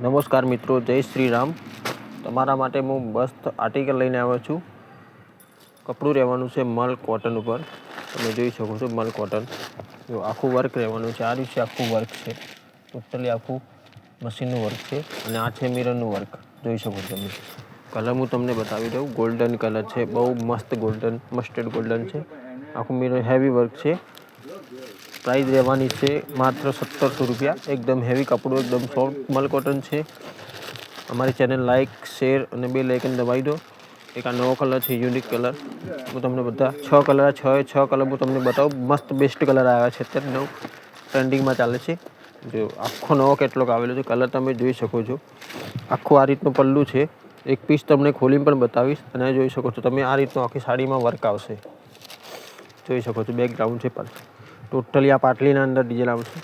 નમસ્કાર મિત્રો, જય શ્રી રામ. તમારા માટે હું મસ્ત આર્ટિકલ લઈને આવ્યો છું. કપડું રહેવાનું છે મલ કોટન ઉપર. તમે જોઈ શકો છો મલ કોટન. જો આખું વર્ક રહેવાનું છે. આ રીતે આખું વર્ક છે. ટોટલી આખું મશીનનું વર્ક છે અને આ છે મિરરનું વર્ક. જોઈ શકો છો તમે. કલર હું તમને બતાવી દઉં. ગોલ્ડન કલર છે, બહુ મસ્ત ગોલ્ડન, મસ્ટર્ડ ગોલ્ડન છે. આખું મિરર હેવી વર્ક છે. પ્રાઇસ રહેવાની છે માત્ર 1700 રૂપિયા. એકદમ હેવી કપડું, એકદમ સોફ્ટ મલ કોટન છે. અમારી ચેનલ લાઇક, શેર અને બેલ આઇકન દબાવી દો. એક આ નવો કલર છે, યુનિક કલર. હું તમને બધા 6 કલર, 6 કલર હું તમને બતાવું. મસ્ત બેસ્ટ કલર આવ્યા છે, અત્યારે નવું ટ્રેન્ડિંગમાં ચાલે છે. જો આખો નવો કેટલોગ આવેલો છે. કલર તમે જોઈ શકો છો. આખું આ રીતનું પલ્લું છે. એક પીસ તમને ખોલીને પણ બતાવીશ અને જોઈ શકો છો તમે. આ રીતનું આખી સાડીમાં વર્ક આવશે. જોઈ શકો છો. બેકગ્રાઉન્ડ છે પણ ટોટલી આ પાટલીના અંદર ડિઝાઇન આવશે.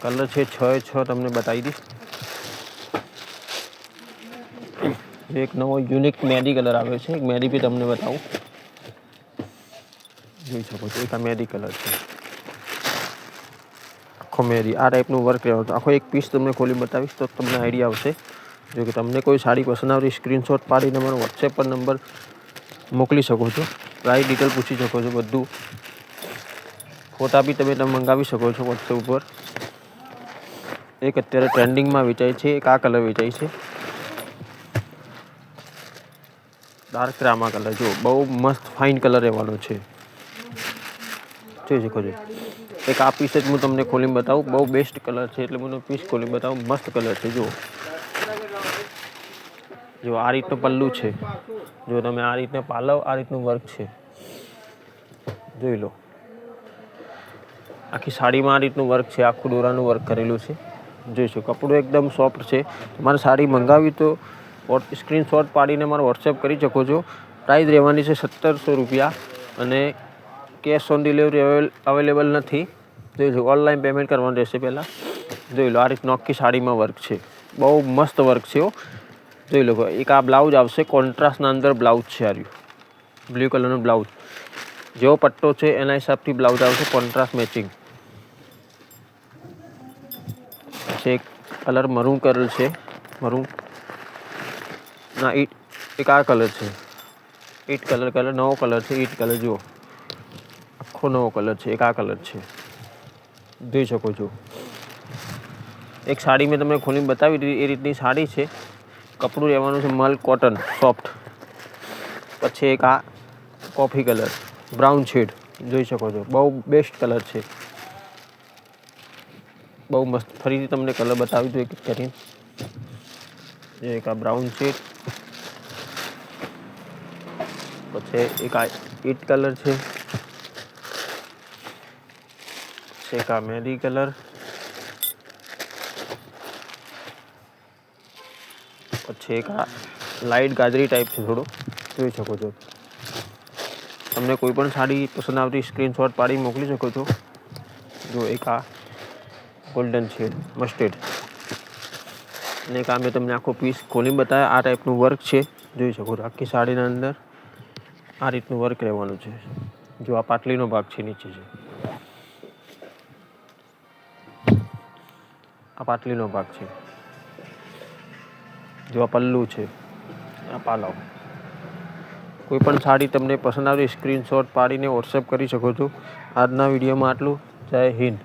કલર છે 6 તમને બતાવી દઈશ. એક નવો યુનિક મેડી કલર આવ્યો છે. એક મેડી બી તમને બતાવું. જોઈ શકો છો. એક આ મેડી કલર છે. આખો મેડી આ ટાઈપનું વર્ક રહેવાનું છે. આખો એક પીસ તમને ખોલી બતાવીશ તો તમને આઈડિયા આવશે. જો કે તમને કોઈ સાડી પસંદ આવતી સ્ક્રીનશોટ પાડીને મારો વોટ્સએપ પર નંબર મોકલી શકો છો. પ્રાઇસ ડિટેલ પૂછી શકો છો બધું. ફોટા બી તમે મંગાવી શકો છો વોટ્સએપ ઉપર. એક અત્યારે ટ્રેન્ડિંગમાં વેચાય છે. એક આ કલર વેચાય છે, ડાર્ક રામા કલર. જો બહુ મસ્ત ફાઇન કલર રહેવાનો છે. જોઈ શકો છો. એક આ પીસ જ હું તમને ખોલીને બતાવું. બહુ બેસ્ટ કલર છે એટલે મને પીસ ખોલીને બતાવું. મસ્ત કલર છે. જો આ રીતનું પલ્લું છે. જો તમે આ રીતના પાલવ, આ રીતનું વર્ક છે. જોઈ લો. આખી સાડીમાં આ રીતનું વર્ક છે. આખું દોરાનું વર્ક કરેલું છે. જોઈશું. કપડું એકદમ સોફ્ટ છે. તમારે સાડી મંગાવી તો સ્ક્રીનશોટ પાડીને મારો વોટ્સએપ કરી શકો છો. પ્રાઇસ રહેવાની છે 1700 રૂપિયા અને કેશ ઓન ડિલિવરી અવેલેબલ નથી. જોઈશું. ઓનલાઈન પેમેન્ટ કરવાનું રહેશે પહેલાં. જોઈ લો. આ રીતનું આખી સાડીમાં વર્ક છે. બહુ મસ્ત વર્ક છે. જોઈ લો. એક આ બ્લાઉઝ આવશે. કોન્ટ્રાસ્ટના અંદર બ્લાઉઝ છે. આ રહ્યું બ્લુ કલરનું બ્લાઉઝ. જેવો પટ્ટો છે એના હિસાબથી બ્લાઉઝ આવશે. કોન્ટ્રાસ્ટ મેચિંગ છે. કલર મરૂન કલર છે. મરૂન ના એક આ કલર છે. ઈટ કલર નવો કલર છે. ઈટ કલર જુઓ. આખો નવો કલર છે. એક આ કલર છે. જોઈ શકો છો. એક સાડી મેં તમને ખોલીને બતાવી દીધી. એ રીતની સાડી છે. કપડું રહેવાનું છે મલ કોટન સોફ્ટ. પછી એક આ કોફી કલર, બ્રાઉન શેડ. જોઈ શકો છો. બહુ બેસ્ટ કલર છે. બહુ મસ્ત. ફરીથી તમને કલર બતાવી દઉં એક કરીને. એક આ બ્રાઉન શેડ, પછી એક આ ઈટ કલર છે, એક આ મેરી કલર, પછી એક આ લાઇટ ગાજરી ટાઈપ છે થોડો. જોઈ શકો છો. તમને કોઈ પણ સાડી પસંદ આવતી સ્ક્રીનશોટ પાડી મોકલી શકો છો. જો એક આ ગોલ્ડન શેડ મસ્ટર્ડ અને એક આ મેં તમને આખો પીસ ખોલીને બતાવ્યા. આ ટાઈપનું વર્ક છે. જોઈ શકો છો. આખી સાડીના અંદર આ રીતનું વર્ક રહેવાનું છે. જો આ પાટલીનો ભાગ છે. નીચે છે આ પાટલીનો ભાગ છે. જો આ પલ્લું છે. આ પાલવ. કોઈ પણ સાડી તમને પસંદ આવતી સ્ક્રીનશોટ પાડીને વોટ્સએપ કરી શકો છો. આજના વિડીયોમાં આટલું. જય હિન્દ.